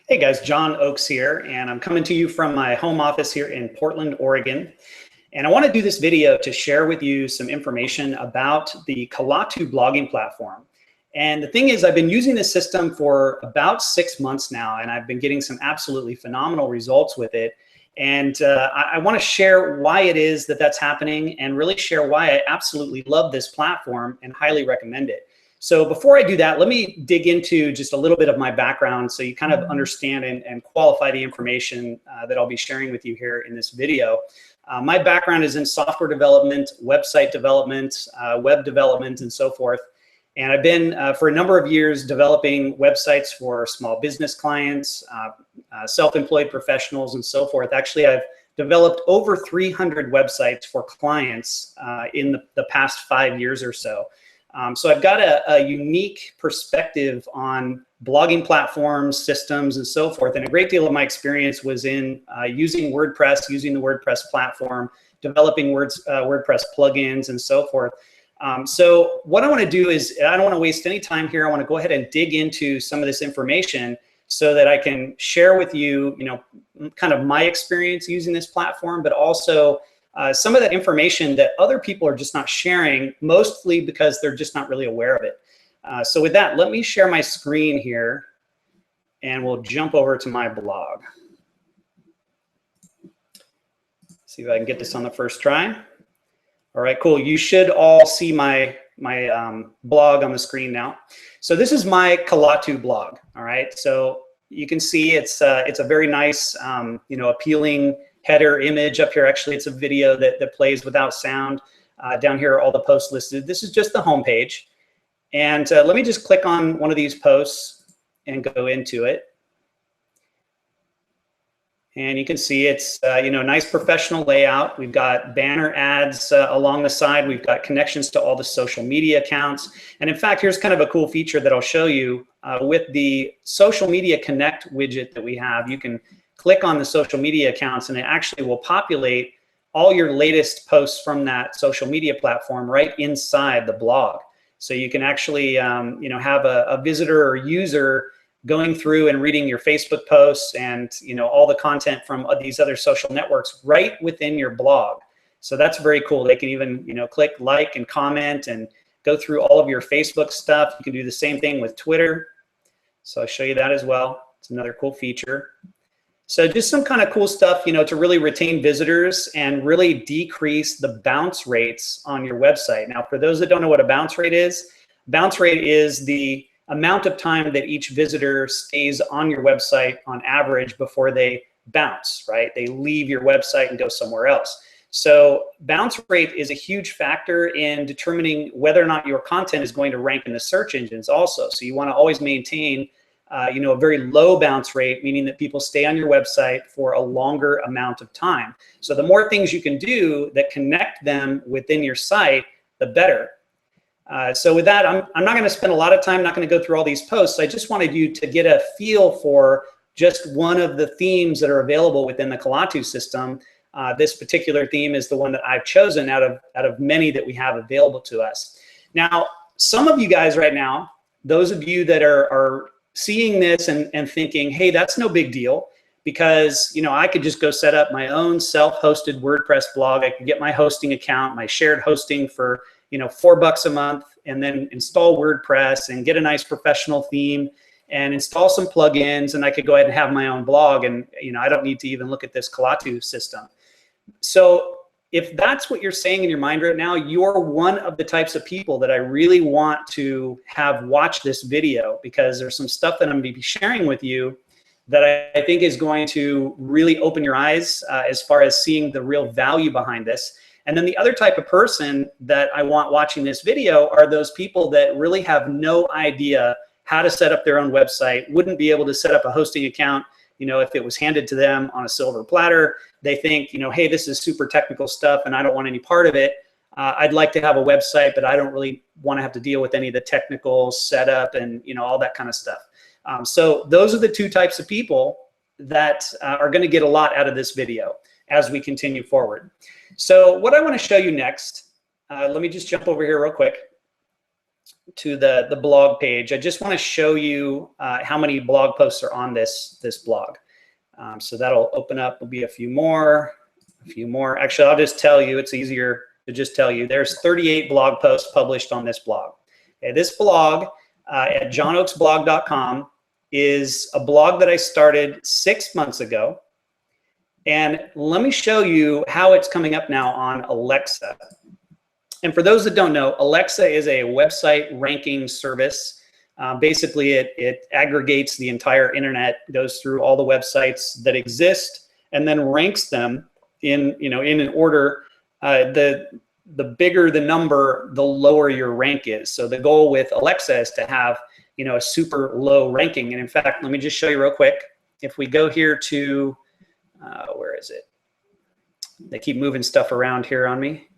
Hey guys, John Oakes here, and I'm coming to you from my home office here in Portland, Oregon. And I want to do this video to share with you some information about the Kalatu blogging platform. And the thing is, I've been using this system for about 6 months now, and I've been getting some absolutely phenomenal results with it. And I want to share why it is that that's happening and really share why I absolutely love this platform and highly recommend it. So before I do that, let me dig into just a little bit of my background so you kind of understand and qualify the information that I'll be sharing with you here in this video. My background is in software development, website development, web development, and so forth. And I've been, for a number of years, developing websites for small business clients, self-employed professionals, and so forth. Actually, I've developed over 300 websites for clients in the past 5 years or so. So I've got a unique perspective on blogging platforms, systems, and so forth. And a great deal of my experience was in using WordPress, using the WordPress platform, developing WordPress plugins, and so forth. So what I want to do is, I don't want to waste any time here. I want to go ahead and dig into some of this information so that I can share with you, kind of my experience using this platform, but also some of that information that other people are just not sharing, mostly because they're just not really aware of it. So with that, let me share my screen here and we'll jump over to my blog. See if I can get this on the first try. All right, cool. You should all see my blog on the screen now. So this is my Kalatu blog. All right, so you can see it's a very nice, appealing header image up here. Actually, it's a video that plays without sound. Down here are all the posts listed. This is just the home page. And let me just click on one of these posts and go into it. And you can see it's nice professional layout. We've got banner ads along the side. We've got connections to all the social media accounts. And in fact, here's kind of a cool feature that I'll show you with the social media connect widget that we have. You can click on the social media accounts and it actually will populate all your latest posts from that social media platform right inside the blog. So you can actually have a visitor or user going through and reading your Facebook posts and all the content from these other social networks right within your blog. So that's very cool. They can even click like and comment and go through all of your Facebook stuff. You can do the same thing with Twitter. So I'll show you that as well. It's another cool feature. So just some kind of cool stuff, to really retain visitors and really decrease the bounce rates on your website. Now, for those that don't know what a bounce rate is the amount of time that each visitor stays on your website on average before they bounce, right? They leave your website and go somewhere else. So bounce rate is a huge factor in determining whether or not your content is going to rank in the search engines also. So you want to always maintain a very low bounce rate, meaning that people stay on your website for a longer amount of time. So the more things you can do that connect them within your site, the better. So with that, I'm not going to spend a lot of time, not going to go through all these posts. I just wanted you to get a feel for just one of the themes that are available within the Kalatu system. This particular theme is the one that I've chosen out of many that we have available to us. Now, some of you guys right now, those of you that are seeing this and thinking, hey, that's no big deal because, I could just go set up my own self-hosted WordPress blog. I could get my hosting account, my shared hosting for, $4 a month and then install WordPress and get a nice professional theme and install some plugins. And I could go ahead and have my own blog. And, I don't need to even look at this Kalatu system. So if that's what you're saying in your mind right now, you're one of the types of people that I really want to have watch this video because there's some stuff that I'm going to be sharing with you that I think is going to really open your eyes as far as seeing the real value behind this. And then the other type of person that I want watching this video are those people that really have no idea how to set up their own website, wouldn't be able to set up a hosting account, if it was handed to them on a silver platter. They think, hey, this is super technical stuff and I don't want any part of it. I'd like to have a website, but I don't really want to have to deal with any of the technical setup and, all that kind of stuff. So those are the two types of people that are going to get a lot out of this video as we continue forward. So what I want to show you next, let me just jump over here real quick. the blog page, I just want to show you how many blog posts are on this blog. So that'll open up. Will be a few more. Actually, I'll just tell you. It's easier to just tell you. There's 38 blog posts published on this blog. Okay, this blog at johnoaksblog.com is a blog that I started 6 months ago. And let me show you how it's coming up now on Alexa. And for those that don't know, Alexa is a website ranking service. Basically, it aggregates the entire internet, goes through all the websites that exist, and then ranks them in an order. The bigger the number, the lower your rank is. So the goal with Alexa is to have a super low ranking. And in fact, let me just show you real quick. If we go here to where is it? They keep moving stuff around here on me.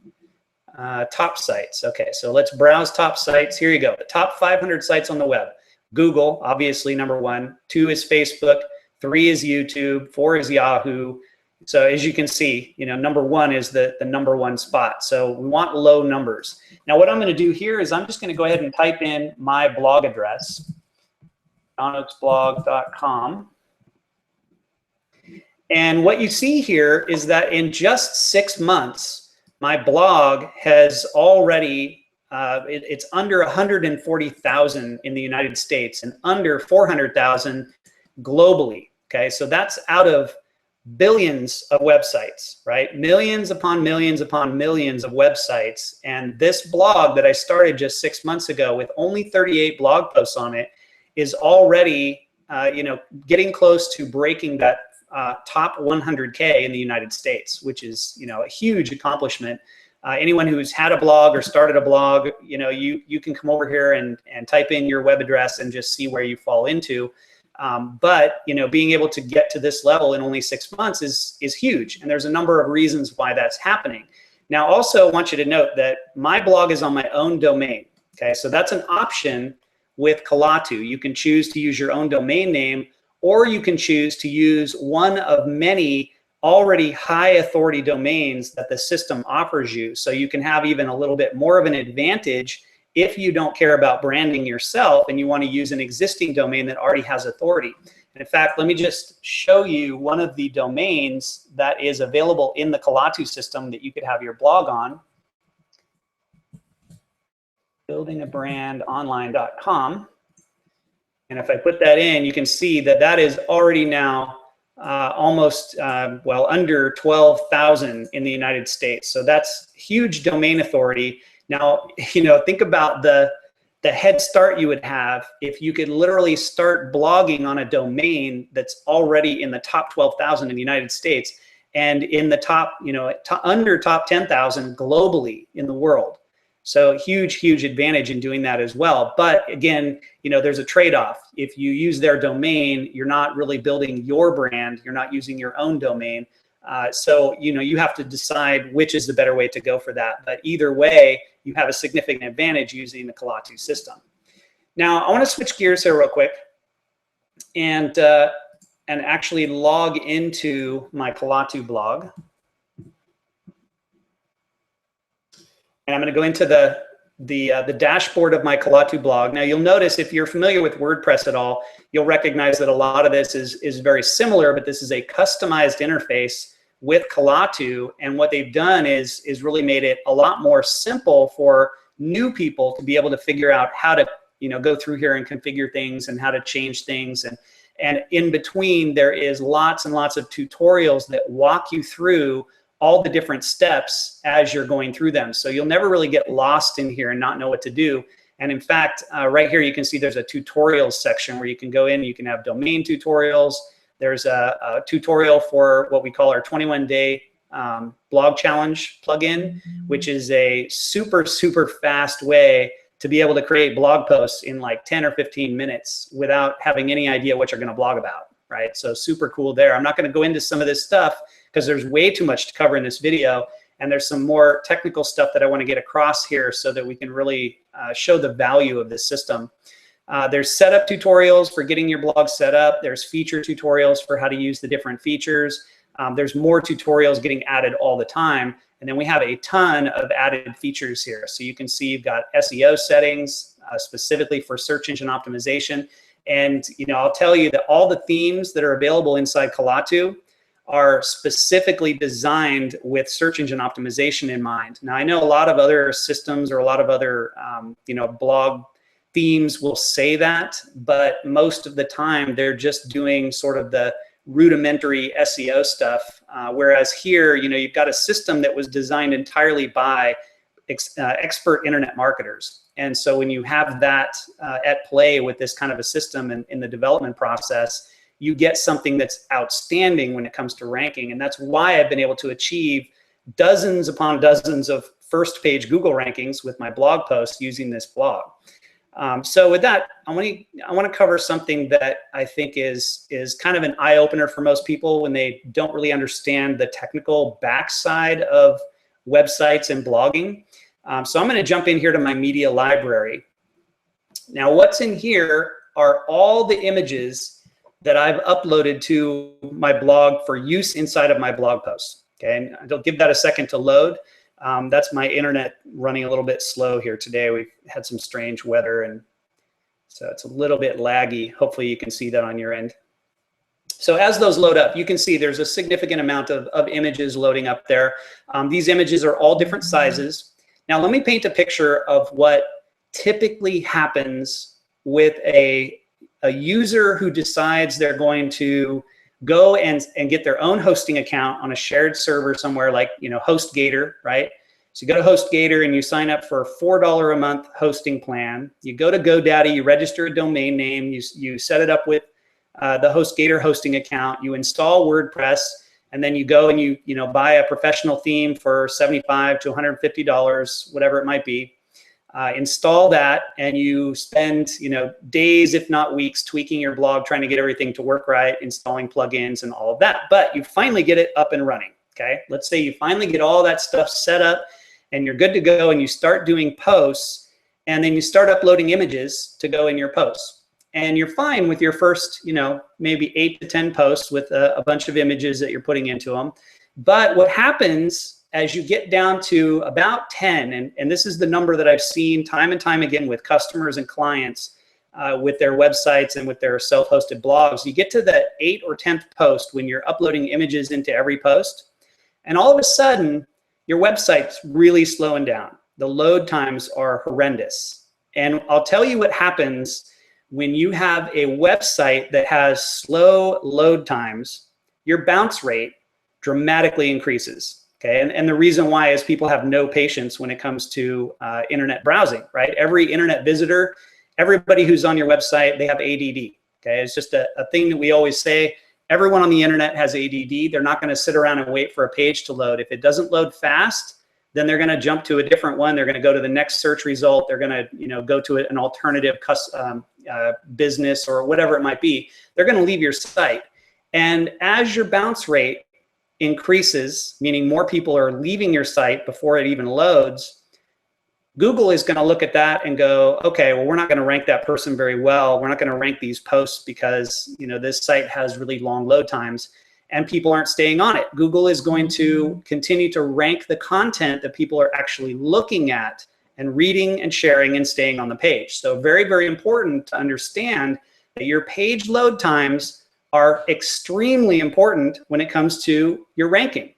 Top sites. Okay, so let's browse top sites. Here you go. The top 500 sites on the web. Google, obviously, number 1. 2 is Facebook. 3 is YouTube. 4 is Yahoo. So as you can see, number 1 is the number 1 spot. So we want low numbers. Now what I'm going to do here is I'm just going to go ahead and type in my blog address, johnoaksblog.com. And what you see here is that in just 6 months, my blog has already, it's under 140,000 in the United States and under 400,000 globally. Okay, so that's out of billions of websites, right? Millions upon millions upon millions of websites. And this blog that I started just 6 months ago with only 38 blog posts on it is already, getting close to breaking that top 100K in the United States, which is, a huge accomplishment. Anyone who's had a blog or started a blog, you can come over here and type in your web address and just see where you fall into. But being able to get to this level in only 6 months is huge. And there's a number of reasons why that's happening. Now, also I want you to note that my blog is on my own domain. Okay, so that's an option with Kalatu. You can choose to use your own domain name, or you can choose to use one of many already high authority domains that the system offers you. So you can have even a little bit more of an advantage if you don't care about branding yourself and you want to use an existing domain that already has authority. And in fact, let me just show you one of the domains that is available in the Kalatu system that you could have your blog on. buildingabrandonline.com. And if I put that in, you can see that that is already now almost, under 12,000 in the United States. So that's huge domain authority. Now, think about the head start you would have if you could literally start blogging on a domain that's already in the top 12,000 in the United States and in the top, under top 10,000 globally in the world. So huge advantage in doing that as well. But again, there's a trade-off. If you use their domain, you're not really building your brand. You're not using your own domain. So, you have to decide which is the better way to go for that. But either way, you have a significant advantage using the Kalatu system. Now, I want to switch gears here real quick and actually log into my Kalatu blog. And I'm going to go into the dashboard of my Kalatu blog. Now, you'll notice if you're familiar with WordPress at all, you'll recognize that a lot of this is very similar, but this is a customized interface with Kalatu. And what they've done is really made it a lot more simple for new people to be able to figure out how to go through here and configure things and how to change things. And in between, there is lots and lots of tutorials that walk you through all the different steps as you're going through them. So you'll never really get lost in here and not know what to do. And in fact, right here, you can see there's a tutorials section where you can go in, you can have domain tutorials. There's a tutorial for what we call our 21-day blog challenge plugin, which is a super fast way to be able to create blog posts in like 10 or 15 minutes without having any idea what you're going to blog about, right? So super cool there. I'm not going to go into some of this stuff because there's way too much to cover in this video. And there's some more technical stuff that I want to get across here so that we can really show the value of this system. There's setup tutorials for getting your blog set up. There's feature tutorials for how to use the different features. There's more tutorials getting added all the time. And then we have a ton of added features here. So you can see you've got SEO settings, specifically for search engine optimization. And I'll tell you that all the themes that are available inside Kalatu are specifically designed with search engine optimization in mind. Now, I know a lot of other systems or a lot of other blog themes will say that, but most of the time they're just doing sort of the rudimentary SEO stuff. Whereas here, you've got a system that was designed entirely by expert internet marketers. And so when you have that at play with this kind of a system in the development process, you get something that's outstanding when it comes to ranking. And that's why I've been able to achieve dozens upon dozens of first page Google rankings with my blog posts using this blog. So with that, I want to cover something that I think is kind of an eye opener for most people when they don't really understand the technical backside of websites and blogging. So I'm going to jump in here to my media library. Now, what's in here are all the images that I've uploaded to my blog for use inside of my blog posts. Okay, and I'll give that a second to load. That's my internet running a little bit slow here today. We've had some strange weather, and so it's a little bit laggy. Hopefully you can see that on your end. So as those load up, you can see there's a significant amount of images loading up there. These images are all different sizes. Now let me paint a picture of what typically happens with a user who decides they're going to go and get their own hosting account on a shared server somewhere like HostGator, right? So you go to HostGator and you sign up for a $4 a month hosting plan. You go to GoDaddy, you register a domain name, you set it up with the HostGator hosting account, you install WordPress, and then you go and you buy a professional theme for $75 to $150, whatever it might be. Install that, and you spend days, if not weeks, tweaking your blog, trying to get everything to work right, installing plugins and all of that. But you finally get it up and running. Okay, let's say you finally get all that stuff set up and you're good to go, and you start doing posts, and then you start uploading images to go in your posts. And you're fine with your first, maybe 8 to 10 posts with a bunch of images that you're putting into them. But what happens as you get down to about 10, and this is the number that I've seen time and time again with customers and clients with their websites and with their self-hosted blogs, you get to the 8th or 10th post when you're uploading images into every post, and all of a sudden, your website's really slowing down. The load times are horrendous. And I'll tell you what happens when you have a website that has slow load times. Your bounce rate dramatically increases. Okay, and the reason why is people have no patience when it comes to internet browsing, right? Every internet visitor, everybody who's on your website, they have ADD. Okay, it's just a thing that we always say. Everyone on the internet has ADD. They're not going to sit around and wait for a page to load. If it doesn't load fast, then they're going to jump to a different one. They're going to go to the next search result. They're going to go to an alternative business or whatever it might be. They're going to leave your site. And as your bounce rate increases, meaning more people are leaving your site before it even loads, Google is going to look at that and go, okay, well, we're not going to rank that person very well. We're not going to rank these posts because this site has really long load times and people aren't staying on it. Google is going to continue to rank the content that people are actually looking at and reading and sharing and staying on the page. So very, very important to understand that your page load times are extremely important when it comes to your ranking.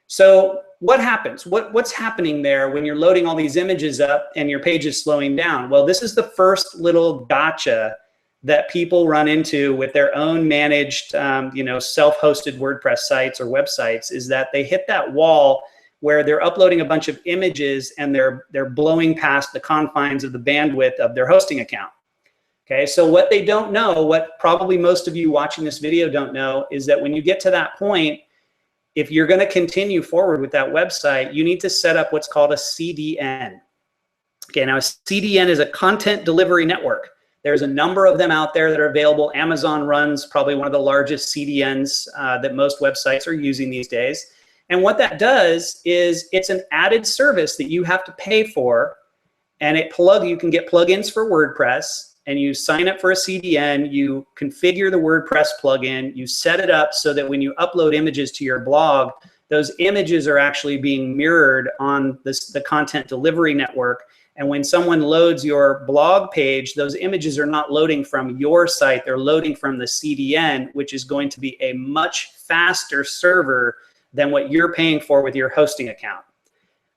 So what happens? What's happening there when you're loading all these images up and your page is slowing down? Well, this is the first little gotcha that people run into with their own managed, self-hosted WordPress sites or websites, is that they hit that wall where they're uploading a bunch of images and they're blowing past the confines of the bandwidth of their hosting account. Okay, so what they don't know, what probably most of you watching this video don't know, is that when you get to that point, if you're going to continue forward with that website, you need to set up what's called a CDN. Okay, now a CDN is a content delivery network. There's a number of them out there that are available. Amazon runs probably one of the largest CDNs that most websites are using these days. And what that does is it's an added service that you have to pay for, and you can get plugins for WordPress, and you sign up for a CDN, you configure the WordPress plugin, you set it up so that when you upload images to your blog, those images are actually being mirrored on the content delivery network, And when someone loads your blog page, those images are not loading from your site, they're loading from the CDN, which is going to be a much faster server than what you're paying for with your hosting account.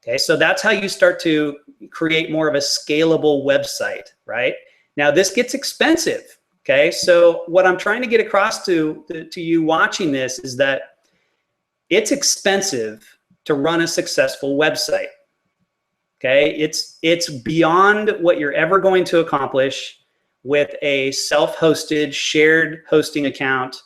Okay, so that's how you start to create more of a scalable website, right? Now this gets expensive, okay? So what I'm trying to get across to you watching this is that it's expensive to run a successful website, okay? It's beyond what you're ever going to accomplish with a self-hosted shared hosting account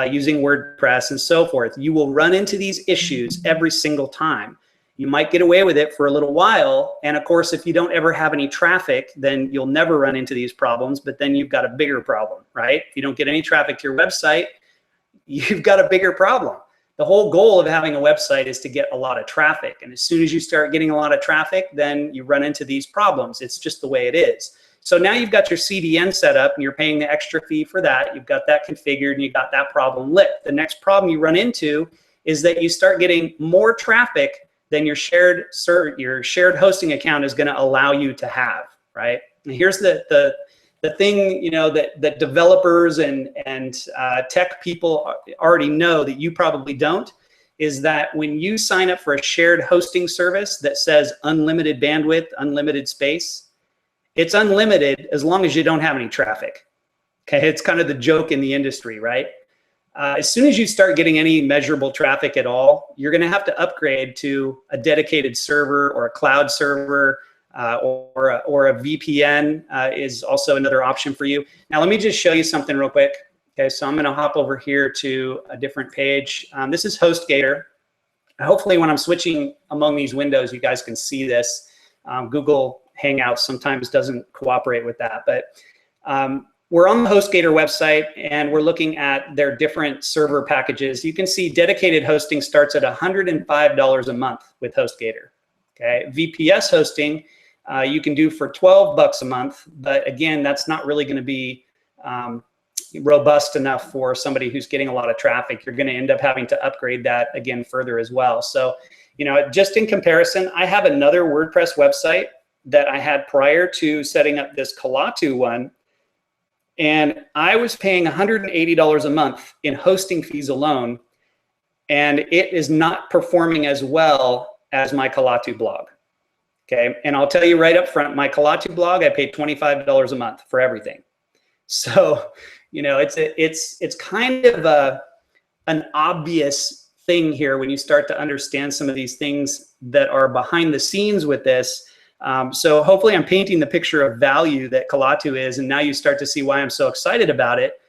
using WordPress and so forth. You will run into these issues every single time. You might get away with it for a little while. And of course, if you don't ever have any traffic, then you'll never run into these problems, but then you've got a bigger problem, right? If you don't get any traffic to your website, you've got a bigger problem. The whole goal of having a website is to get a lot of traffic. And as soon as you start getting a lot of traffic, then you run into these problems. It's just the way it is. So now you've got your CDN set up and you're paying the extra fee for that. You've got that configured and you got that problem lit. The next problem you run into is that you start getting more traffic than your shared hosting account is going to allow you to have, right? And here's the thing, you know, that developers and tech people already know that you probably don't, is that when you sign up for a shared hosting service that says unlimited bandwidth, unlimited space, it's unlimited as long as you don't have any traffic. Okay, it's kind of the joke in the industry, right? As soon as you start getting any measurable traffic at all, you're going to have to upgrade to a dedicated server or a cloud server, or a VPN is also another option for you. Now, let me just show you something real quick. Okay, so I'm going to hop over here to a different page. This is HostGator. Hopefully, when I'm switching among these windows, you guys can see this. Google Hangouts sometimes doesn't cooperate with that, but we're on the HostGator website and we're looking at their different server packages. You can see dedicated hosting starts at $105 a month with HostGator. Okay, VPS hosting you can do for $12 a month, but again, that's not really going to be robust enough for somebody who's getting a lot of traffic. You're going to end up having to upgrade that again further as well. So, you know, just in comparison, I have another WordPress website that I had prior to setting up this Kalatu one, and I was paying $180 a month in hosting fees alone, and it is not performing as well as my Kalatu blog. Okay, and I'll tell you right up front, my Kalatu blog, I paid $25 a month for everything. So, you know, it's kind of an obvious thing here when you start to understand some of these things that are behind the scenes with this. So hopefully I'm painting the picture of value that Kalatu is, and now you start to see why I'm so excited about it.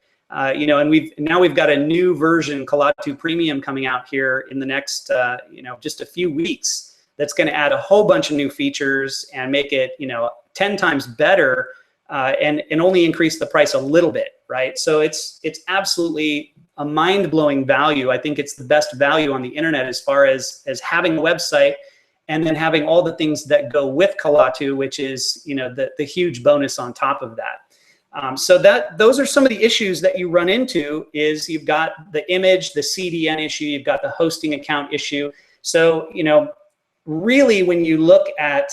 You know, and we've got a new version, Kalatu Premium, coming out here in the next, you know, just a few weeks. That's going to add a whole bunch of new features and make it, you know, 10 times better, and only increase the price a little bit, right? So it's absolutely a mind-blowing value. I think it's the best value on the internet as far as having a website and then having all the things that go with Kalatu, which is, you know, the huge bonus on top of that. So those are some of the issues that you run into. Is you've got the image, the CDN issue, you've got the hosting account issue. So, you know, really, when you look at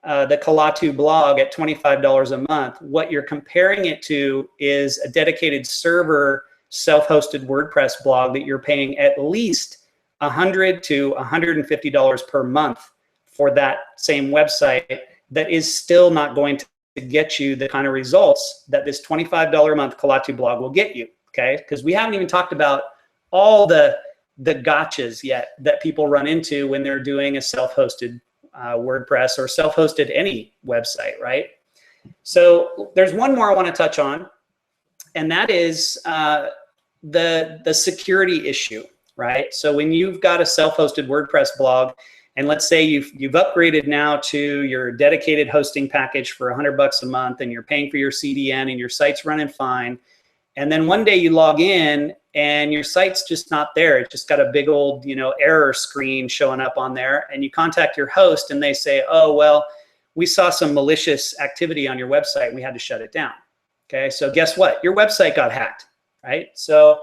the Kalatu blog at $25 a month, what you're comparing it to is a dedicated server, self-hosted WordPress blog that you're paying at least $100 to $150 per month for that same website. That is still not going to get you the kind of results that this $25 a month Kalatu blog will get you. Okay, because we haven't even talked about all the gotchas yet that people run into when they're doing a self-hosted WordPress or self-hosted any website, right? So there's one more I want to touch on, and that is the security issue, right? So when you've got a self-hosted WordPress blog, and let's say you've upgraded now to your dedicated hosting package for $100 a month, and you're paying for your CDN, and your site's running fine, and then one day you log in and your site's just not there. It's just got a big old, you know, error screen showing up on there, and you contact your host and they say, oh, well, we saw some malicious activity on your website. We had to shut it down. Okay, so guess what? Your website got hacked, right? So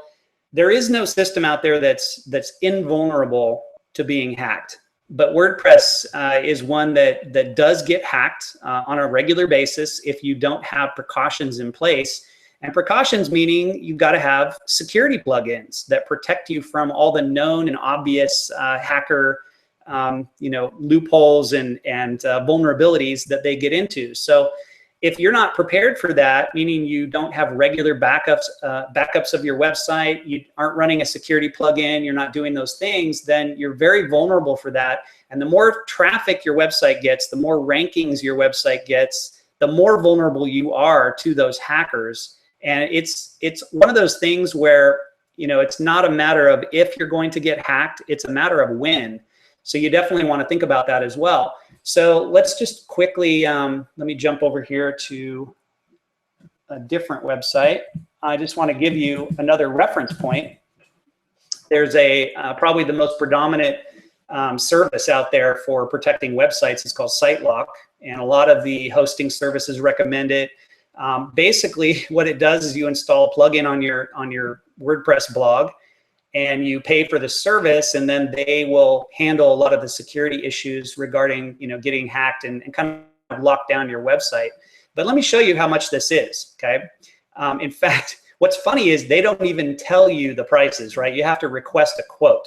there is no system out there that's invulnerable to being hacked. but WordPress is one that does get hacked on a regular basis if you don't have precautions in place. And precautions meaning you've got to have security plugins that protect you from all the known and obvious hacker loopholes and vulnerabilities that they get into. So if you're not prepared for that, meaning you don't have regular backups of your website, you aren't running a security plugin, you're not doing those things, then you're very vulnerable for that. And the more traffic your website gets, the more rankings your website gets, the more vulnerable you are to those hackers. And it's one of those things where, it's not a matter of if you're going to get hacked, it's a matter of when. So you definitely want to think about that as well. So let's just quickly, let me jump over here to a different website. I just want to give you another reference point. There's probably the most predominant service out there for protecting websites. It's called SiteLock, and a lot of the hosting services recommend it. Basically, what it does is you install a plugin on your WordPress blog, and you pay for the service, and then they will handle a lot of the security issues regarding getting hacked and kind of lock down your website. But let me show you how much this is. Okay. In fact, what's funny is they don't even tell you the prices, right? You have to request a quote.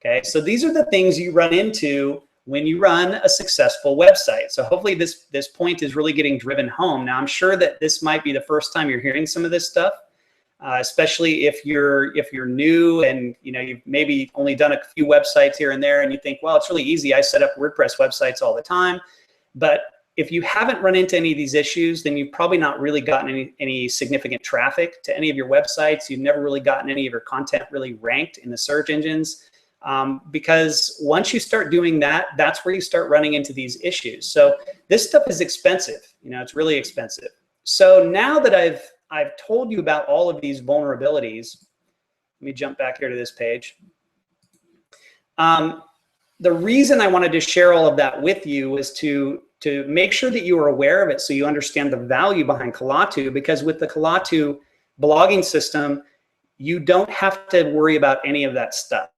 Okay. So these are the things you run into when you run a successful website. So hopefully this point is really getting driven home. Now, I'm sure that this might be the first time you're hearing some of this stuff. Especially if you're new and you've maybe only done a few websites here and there, and you think, well, it's really easy. I set up WordPress websites all the time. But if you haven't run into any of these issues, then you've probably not really gotten any significant traffic to any of your websites. You've never really gotten any of your content really ranked in the search engines. Because once you start doing that, that's where you start running into these issues. So this stuff is expensive. It's really expensive. So now that I've told you about all of these vulnerabilities. Let me jump back here to this page. The reason I wanted to share all of that with you is to make sure that you are aware of it so you understand the value behind Kalatu, because with the Kalatu blogging system, you don't have to worry about any of that stuff,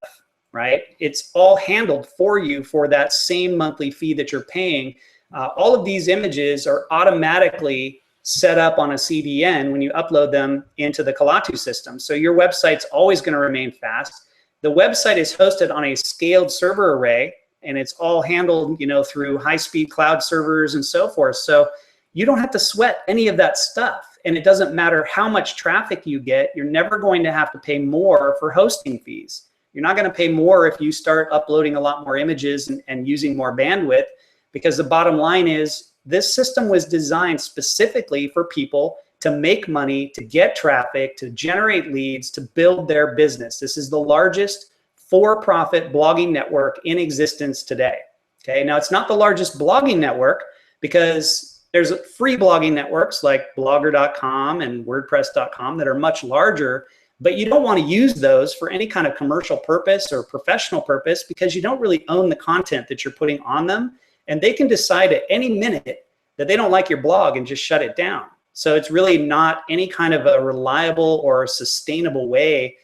right? It's all handled for you for that same monthly fee that you're paying. All of these images are automatically set up on a CDN when you upload them into the Kalatu system. So your website's always going to remain fast. The website is hosted on a scaled server array, and it's all handled, through high-speed cloud servers and so forth. So you don't have to sweat any of that stuff. And it doesn't matter how much traffic you get, you're never going to have to pay more for hosting fees. You're not going to pay more if you start uploading a lot more images and using more bandwidth, because the bottom line is, this system was designed specifically for people to make money, to get traffic, to generate leads, to build their business. This is the largest for-profit blogging network in existence today. Okay, now it's not the largest blogging network because there's free blogging networks like blogger.com and wordpress.com that are much larger, but you don't want to use those for any kind of commercial purpose or professional purpose because you don't really own the content that you're putting on them. And they can decide at any minute that they don't like your blog and just shut it down. So it's really not any kind of a reliable or sustainable way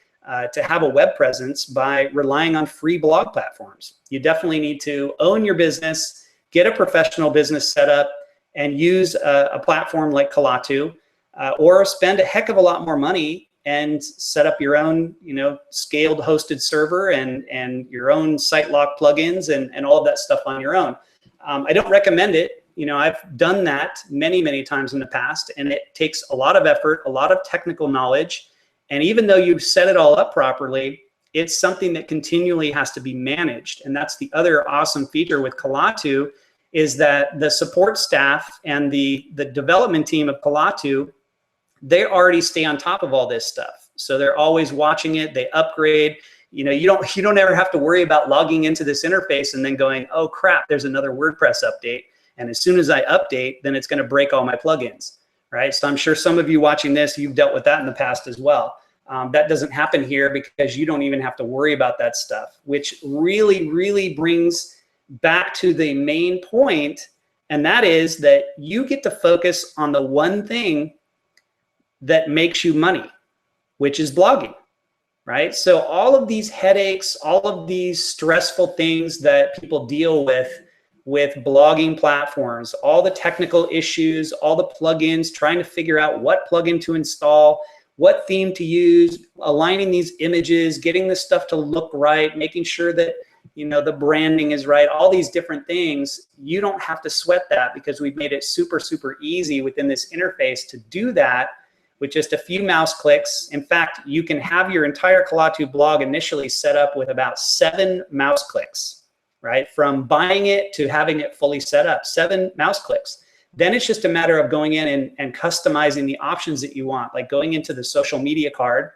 to have a web presence by relying on free blog platforms. You definitely need to own your business, get a professional business set up, and use a platform like Kalatu, or spend a heck of a lot more money and set up your own, scaled hosted server and your own SiteLock plugins and all of that stuff on your own. I don't recommend it. I've done that many, many times in the past, and it takes a lot of effort, a lot of technical knowledge. And even though you've set it all up properly, it's something that continually has to be managed. And that's the other awesome feature with Kalatu, is that the support staff and the development team of Kalatu, they already stay on top of all this stuff. So they're always watching it, they upgrade. You don't ever have to worry about logging into this interface and then going, oh crap, there's another WordPress update. And as soon as I update, then it's going to break all my plugins, right? So I'm sure some of you watching this, you've dealt with that in the past as well. That doesn't happen here because you don't even have to worry about that stuff, which really, really brings back to the main point. And that is that you get to focus on the one thing that makes you money, which is blogging. right? So all of these headaches, all of these stressful things that people deal with blogging platforms, all the technical issues, all the plugins, trying to figure out what plugin to install, what theme to use, aligning these images, getting this stuff to look right, making sure that the branding is right, all these different things. You don't have to sweat that because we've made it super, super easy within this interface to do that with just a few mouse clicks. In fact, you can have your entire Kalatu blog initially set up with about 7 mouse clicks, right? From buying it to having it fully set up, 7 mouse clicks. Then it's just a matter of going in and customizing the options that you want, like going into the social media card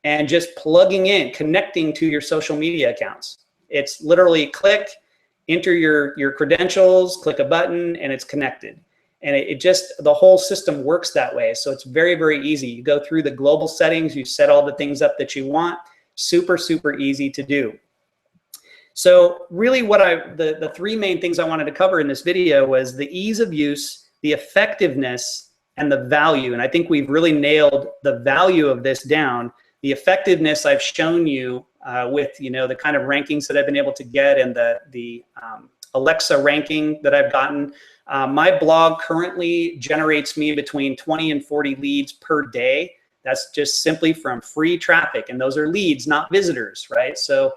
and just plugging in, connecting to your social media accounts. It's literally click, enter your credentials, click a button, and it's connected. And it just, the whole system works that way. So it's very, very easy. You go through the global settings, you set all the things up that you want. Super, super easy to do. So really the 3 main things I wanted to cover in this video was the ease of use, the effectiveness, and the value. And I think we've really nailed the value of this down. The effectiveness I've shown you with the kind of rankings that I've been able to get, and the Alexa ranking that I've gotten. My blog currently generates me between 20 and 40 leads per day. That's just simply from free traffic, and those are leads, not visitors, right? So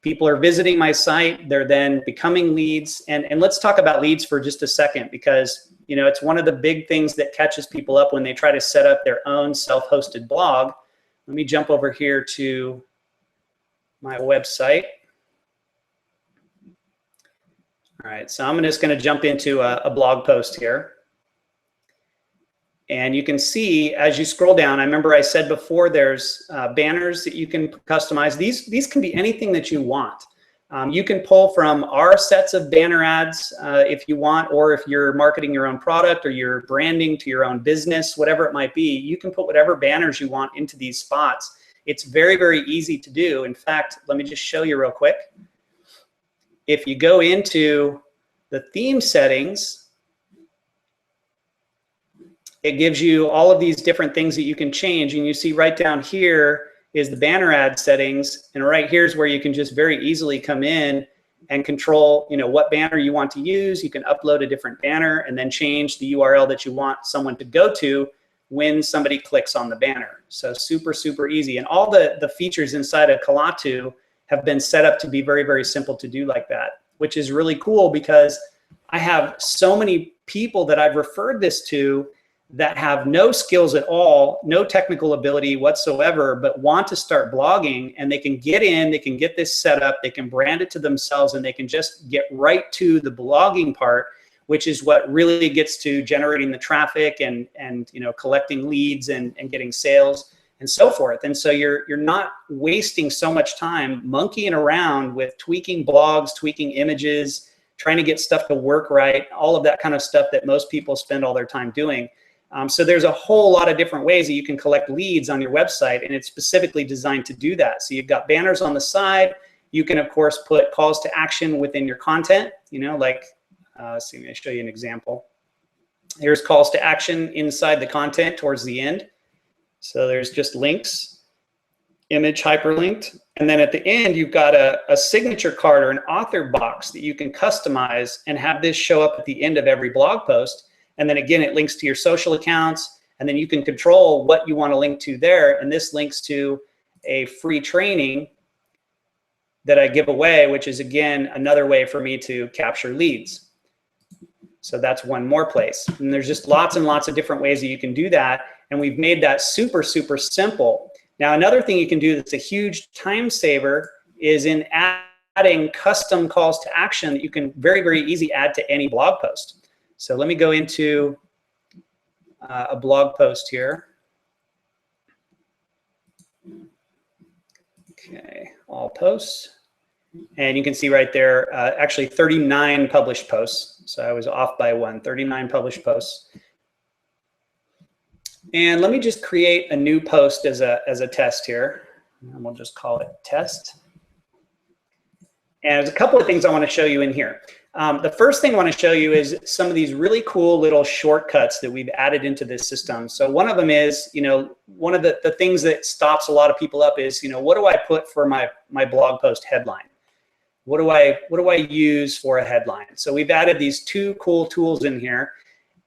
people are visiting my site, they're then becoming leads. And let's talk about leads for just a second, because it's one of the big things that catches people up when they try to set up their own self-hosted blog. Let me jump over here to my website. All right, so I'm just going to jump into a blog post here. And you can see as you scroll down, I remember I said before there's banners that you can customize. These can be anything that you want. You can pull from our sets of banner ads if you want, or if you're marketing your own product or you're branding to your own business, whatever it might be, you can put whatever banners you want into these spots. It's very, very easy to do. In fact, let me just show you real quick. If you go into the theme settings, it gives you all of these different things that you can change. And you see right down here is the banner ad settings. And right here is where you can just very easily come in and control, what banner you want to use. You can upload a different banner and then change the URL that you want someone to go to when somebody clicks on the banner. So super, super easy. And all the features inside of Kalatu have been set up to be very, very simple to do like that, which is really cool because I have so many people that I've referred this to that have no skills at all, no technical ability whatsoever, but want to start blogging, and they can get in, they can get this set up, they can brand it to themselves, and they can just get right to the blogging part, which is what really gets to generating the traffic and collecting leads and getting sales and so forth. And so you're not wasting so much time monkeying around with tweaking blogs, tweaking images, trying to get stuff to work right, all of that kind of stuff that most people spend all their time doing. So there's a whole lot of different ways that you can collect leads on your website, and it's specifically designed to do that. So you've got banners on the side. You can, of course, put calls to action within your content, like, let's see, let me show you an example. Here's calls to action inside the content towards the end. So there's just links, image hyperlinked. And then at the end, you've got a signature card or an author box that you can customize and have this show up at the end of every blog post. And then again, it links to your social accounts, and then you can control what you want to link to there. And this links to a free training that I give away, which is, again, another way for me to capture leads. So that's one more place. And there's just lots and lots of different ways that you can do that. And we've made that super, super simple. Now, another thing you can do that's a huge time saver is in adding custom calls to action that you can very, very easy add to any blog post. So let me go into a blog post here. Okay, all posts. And you can see right there, actually 39 published posts. So I was off by 1, 39 published posts. And let me just create a new post as a test here. And we'll just call it test. And there's a couple of things I want to show you in here. The first thing I want to show you is some of these really cool little shortcuts that we've added into this system. So one of them is, one of the things that stops a lot of people up is, what do I put for my blog post headline? What do I use for a headline? So we've added these two cool tools in here.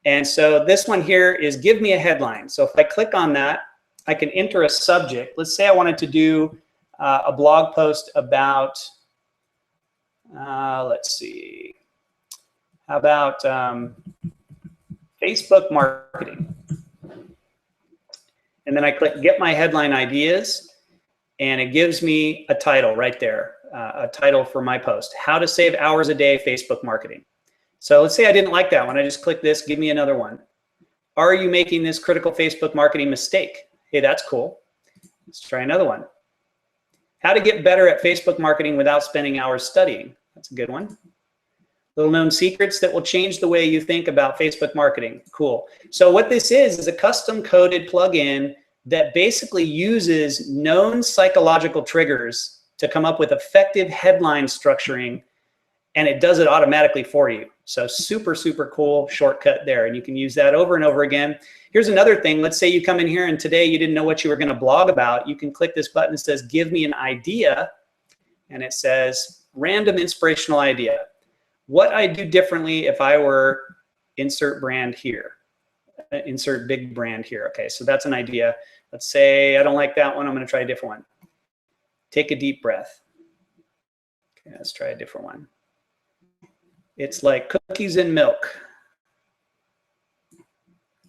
And so this one here is give me a headline. So if I click on that, I can enter a subject. Let's say I wanted to do a blog post about, let's see, how about Facebook marketing? And then I click get my headline ideas, and it gives me a title right there, a title for my post, how to save hours a day Facebook marketing. So let's say I didn't like that one. I just click this, give me another one. Are you making this critical Facebook marketing mistake? Hey, that's cool. Let's try another one. How to get better at Facebook marketing without spending hours studying. That's a good one. Little known secrets that will change the way you think about Facebook marketing. Cool. So what this is a custom coded plugin that basically uses known psychological triggers to come up with effective headline structuring, and it does it automatically for you. So super, super cool shortcut there, and you can use that over and over again. Here's another thing. Let's say you come in here and today you didn't know what you were going to blog about. You can click this button that says give me an idea, and it says random inspirational idea. What I'd do differently if I were insert brand here, insert big brand here. Okay, so that's an idea. Let's say I don't like that one. I'm going to try a different one. Take a deep breath. Okay, let's try a different one. It's like cookies and milk.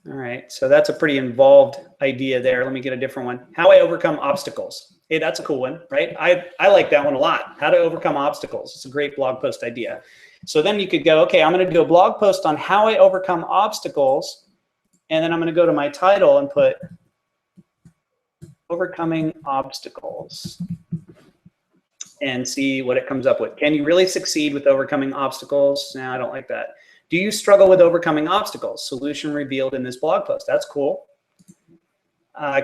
All right, so that's a pretty involved idea there. Let me get a different one. How I overcome obstacles. Hey, that's a cool one, right? I like that one a lot. How to overcome obstacles. It's a great blog post idea. So then you could go, okay, I'm going to do a blog post on how I overcome obstacles, and then I'm going to go to my title and put overcoming obstacles and see what it comes up with. Can you really succeed with overcoming obstacles? No, I don't like that. Do you struggle with overcoming obstacles? Solution revealed in this blog post. That's cool.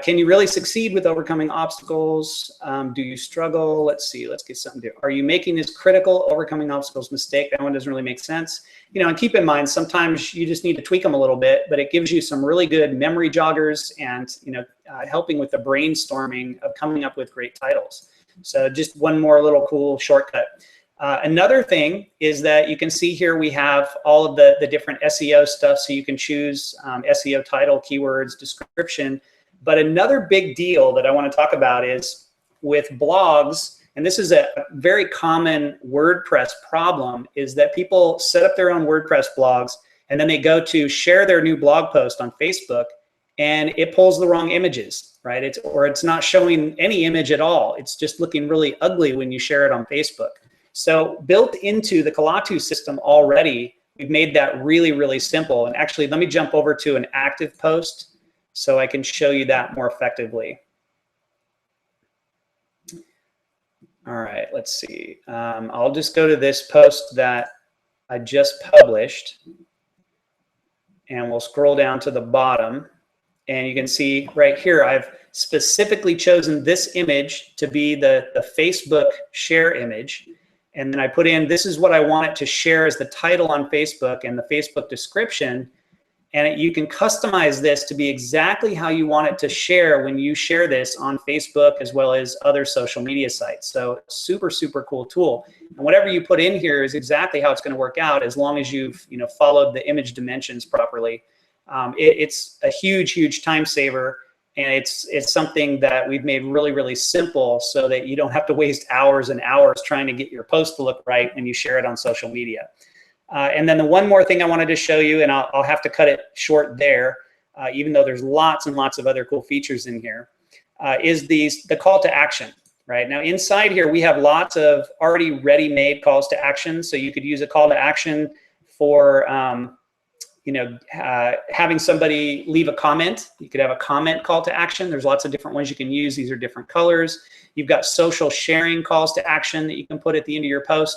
Can you really succeed with overcoming obstacles? Do you struggle? Let's see, let's get something to. Are you making this critical overcoming obstacles mistake? That one doesn't really make sense. And keep in mind, sometimes you just need to tweak them a little bit, but it gives you some really good memory joggers and, helping with the brainstorming of coming up with great titles. So just one more little cool shortcut. Another thing is that you can see here we have all of the different SEO stuff, so you can choose SEO title, keywords, description. But another big deal that I want to talk about is with blogs, and this is a very common WordPress problem, is that people set up their own WordPress blogs and then they go to share their new blog post on Facebook and it pulls the wrong images, right? It's not showing any image at all. It's just looking really ugly when you share it on Facebook. So built into the Kalatu system already, we've made that really, really simple. And actually, let me jump over to an active post so I can show you that more effectively. All right, let's see. I'll just go to this post that I just published, and we'll scroll down to the bottom. And you can see right here, I've specifically chosen this image to be the Facebook share image. And then I put in, this is what I want it to share as the title on Facebook and the Facebook description. And you can customize this to be exactly how you want it to share when you share this on Facebook as well as other social media sites. So super, super cool tool. And whatever you put in here is exactly how it's going to work out as long as you've followed the image dimensions properly. It's a huge, huge time saver. And it's something that we've made really, really simple so that you don't have to waste hours and hours trying to get your post to look right when you share it on social media. And then the one more thing I wanted to show you, and I'll have to cut it short there, even though there's lots and lots of other cool features in here, is the call to action, right? Now inside here, we have lots of already ready-made calls to action. So you could use a call to action for, having somebody leave a comment. You could have a comment call to action. There's lots of different ones you can use. These are different colors. You've got social sharing calls to action that you can put at the end of your post.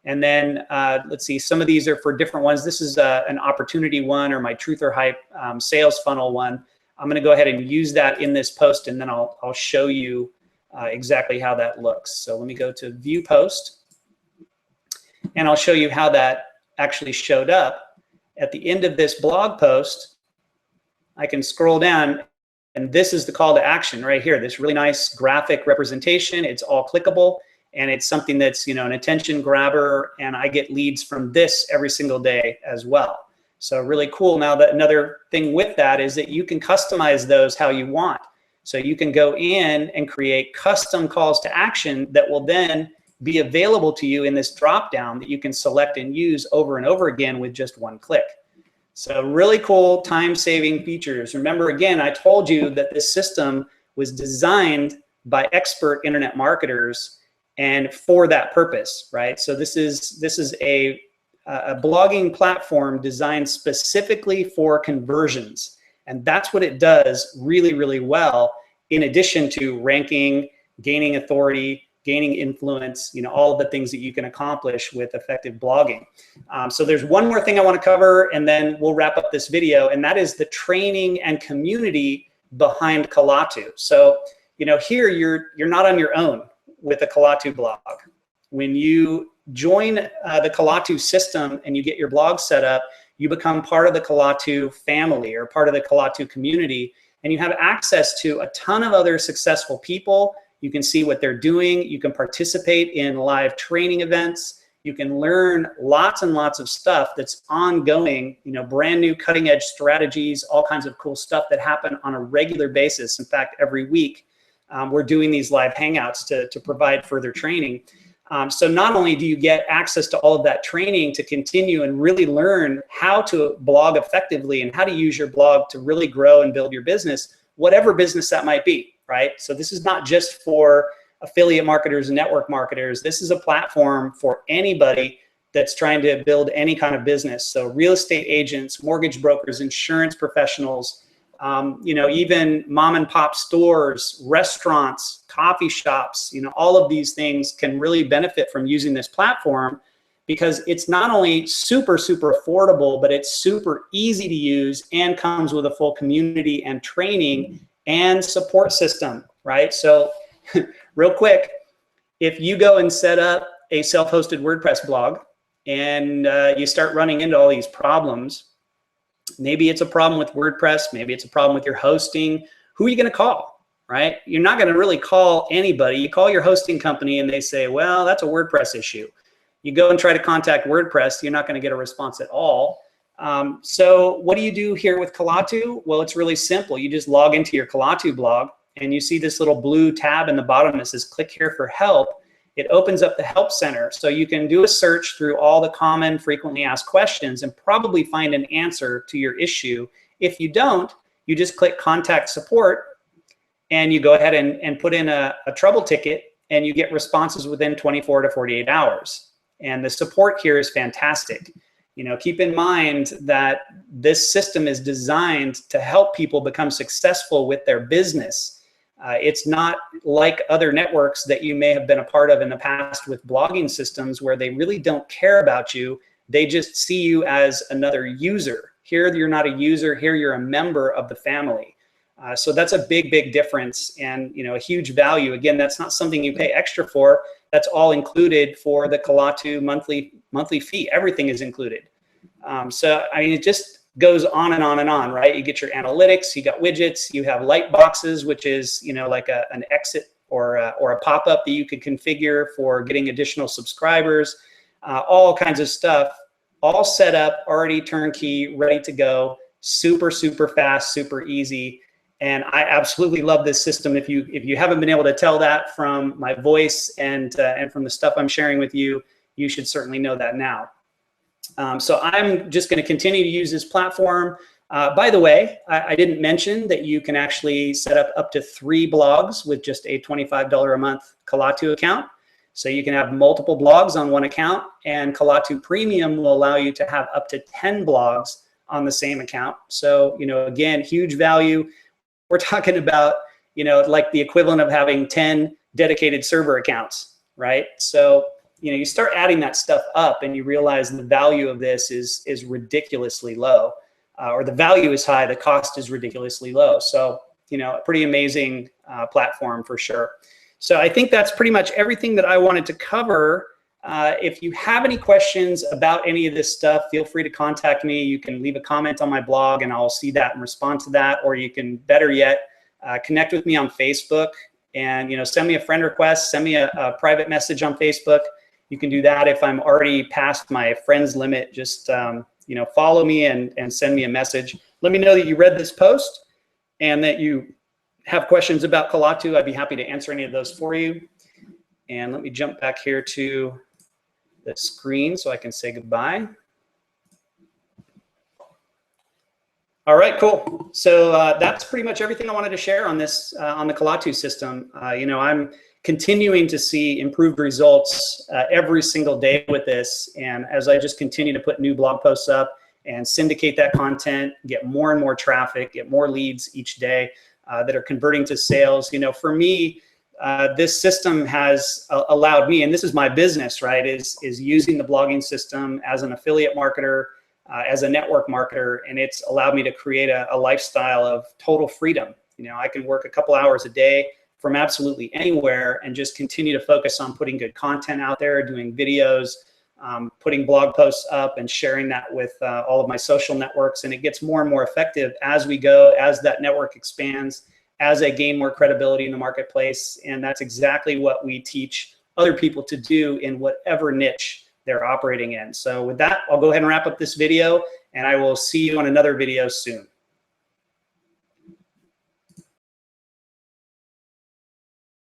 And then let's see, some of these are for different ones. This is an opportunity one, or my truth or hype sales funnel one. I'm going to go ahead and use that in this post, and then I'll show you exactly how that looks. So let me go to view post, and I'll show you how that actually showed up. At the end of this blog post, I can scroll down, and this is the call to action right here. This really nice graphic representation. It's all clickable, and it's something that's, you know, an attention grabber, and I get leads from this every single day as well. So really cool. Now, that another thing with that is that you can customize those how you want. So you can go in and create custom calls to action that will then be available to you in this drop down that you can select and use over and over again with just one click. So really cool time-saving features. Remember, again, I told you that this system was designed by expert internet marketers and for that purpose, right? So this is a blogging platform designed specifically for conversions. And that's what it does really, really well, in addition to ranking, gaining authority, gaining influence, you know, all of the things that you can accomplish with effective blogging. So there's one more thing I want to cover, and then we'll wrap up this video, and that is the training and community behind Kalatu. So, you know, here you're not on your own with a Kalatu blog. When you join the Kalatu system and you get your blog set up, you become part of the Kalatu family or part of the Kalatu community, and you have access to a ton of other successful people. You can see what they're doing. You can participate in live training events. You can learn lots and lots of stuff that's ongoing, you know, brand new cutting edge strategies, all kinds of cool stuff that happen on a regular basis. In fact, every week we're doing these live hangouts to provide further training. So not only do you get access to all of that training to continue and really learn how to blog effectively and how to use your blog to really grow and build your business, whatever business that might be, right? So this is not just for affiliate marketers and network marketers. This is a platform for anybody that's trying to build any kind of business. So real estate agents, mortgage brokers, insurance professionals, you know, even mom and pop stores, restaurants, coffee shops, you know, all of these things can really benefit from using this platform, because it's not only super, super affordable, but it's super easy to use and comes with a full community and training and support system, right? So real quick, if you go and set up a self-hosted WordPress blog and you start running into all these problems, maybe it's a problem with WordPress, maybe it's a problem with your hosting, who are you gonna call, right? You're not gonna really call anybody. You call your hosting company and they say, well, that's a WordPress issue. You go and try to contact WordPress, you're not gonna get a response at all. So what do you do here with Kalatu? Well, it's really simple. You just log into your Kalatu blog and you see this little blue tab in the bottom that says click here for help. It opens up the help center. So you can do a search through all the common frequently asked questions and probably find an answer to your issue. If you don't, you just click contact support and you go ahead and put in a trouble ticket, and you get responses within 24 to 48 hours. And the support here is fantastic. You know, keep in mind that this system is designed to help people become successful with their business. It's not like other networks that you may have been a part of in the past with blogging systems where they really don't care about you. They just see you as another user. Here, you're not a user. Here, you're a member of the family. So that's a big, big difference, and, you know, a huge value. Again, that's not something you pay extra for. That's all included for the Kalatu monthly fee. Everything is included. So, I mean, it just goes on and on and on, right? You get your analytics, you got widgets, you have light boxes, which is, you know, like an exit or a pop-up that you could configure for getting additional subscribers, all kinds of stuff, all set up, already turnkey, ready to go, super, super fast, super easy. And I absolutely love this system. If you haven't been able to tell that from my voice and from the stuff I'm sharing with you, you should certainly know that now. So I'm just going to continue to use this platform. By the way, I didn't mention that you can actually set up to 3 blogs with just a $25 a month Kalatu account. So you can have multiple blogs on one account, and Kalatu Premium will allow you to have up to 10 blogs on the same account. So, you know, again, huge value. We're talking about, you know, like the equivalent of having 10 dedicated server accounts, right? So, you know, you start adding that stuff up and you realize the value of this is ridiculously low, or the value is high, the cost is ridiculously low. So, you know, a pretty amazing platform for sure. So I think that's pretty much everything that I wanted to cover If you have any questions about any of this stuff, feel free to contact me. You can leave a comment on my blog and I'll see that and respond to that. Or you can, better yet, connect with me on Facebook and send me a friend request, send me a private message on Facebook. You can do that if I'm already past my friends limit. Just follow me and send me a message. Let me know that you read this post and that you have questions about Kalatu. I'd be happy to answer any of those for you. And let me jump back here to the screen so I can say goodbye. All right, cool. So that's pretty much everything I wanted to share on this, on the Kalatu system. I'm continuing to see improved results every single day with this. And as I just continue to put new blog posts up and syndicate that content, get more and more traffic, get more leads each day that are converting to sales. For me, this system has allowed me, and this is my business, right, is using the blogging system as an affiliate marketer, as a network marketer, and it's allowed me to create a lifestyle of total freedom. I can work a couple hours a day from absolutely anywhere and just continue to focus on putting good content out there, doing videos, putting blog posts up and sharing that with all of my social networks. And it gets more and more effective as we go, as that network expands, as I gain more credibility in the marketplace. And that's exactly what we teach other people to do in whatever niche they're operating in. So with that, I'll go ahead and wrap up this video and I will see you on another video soon.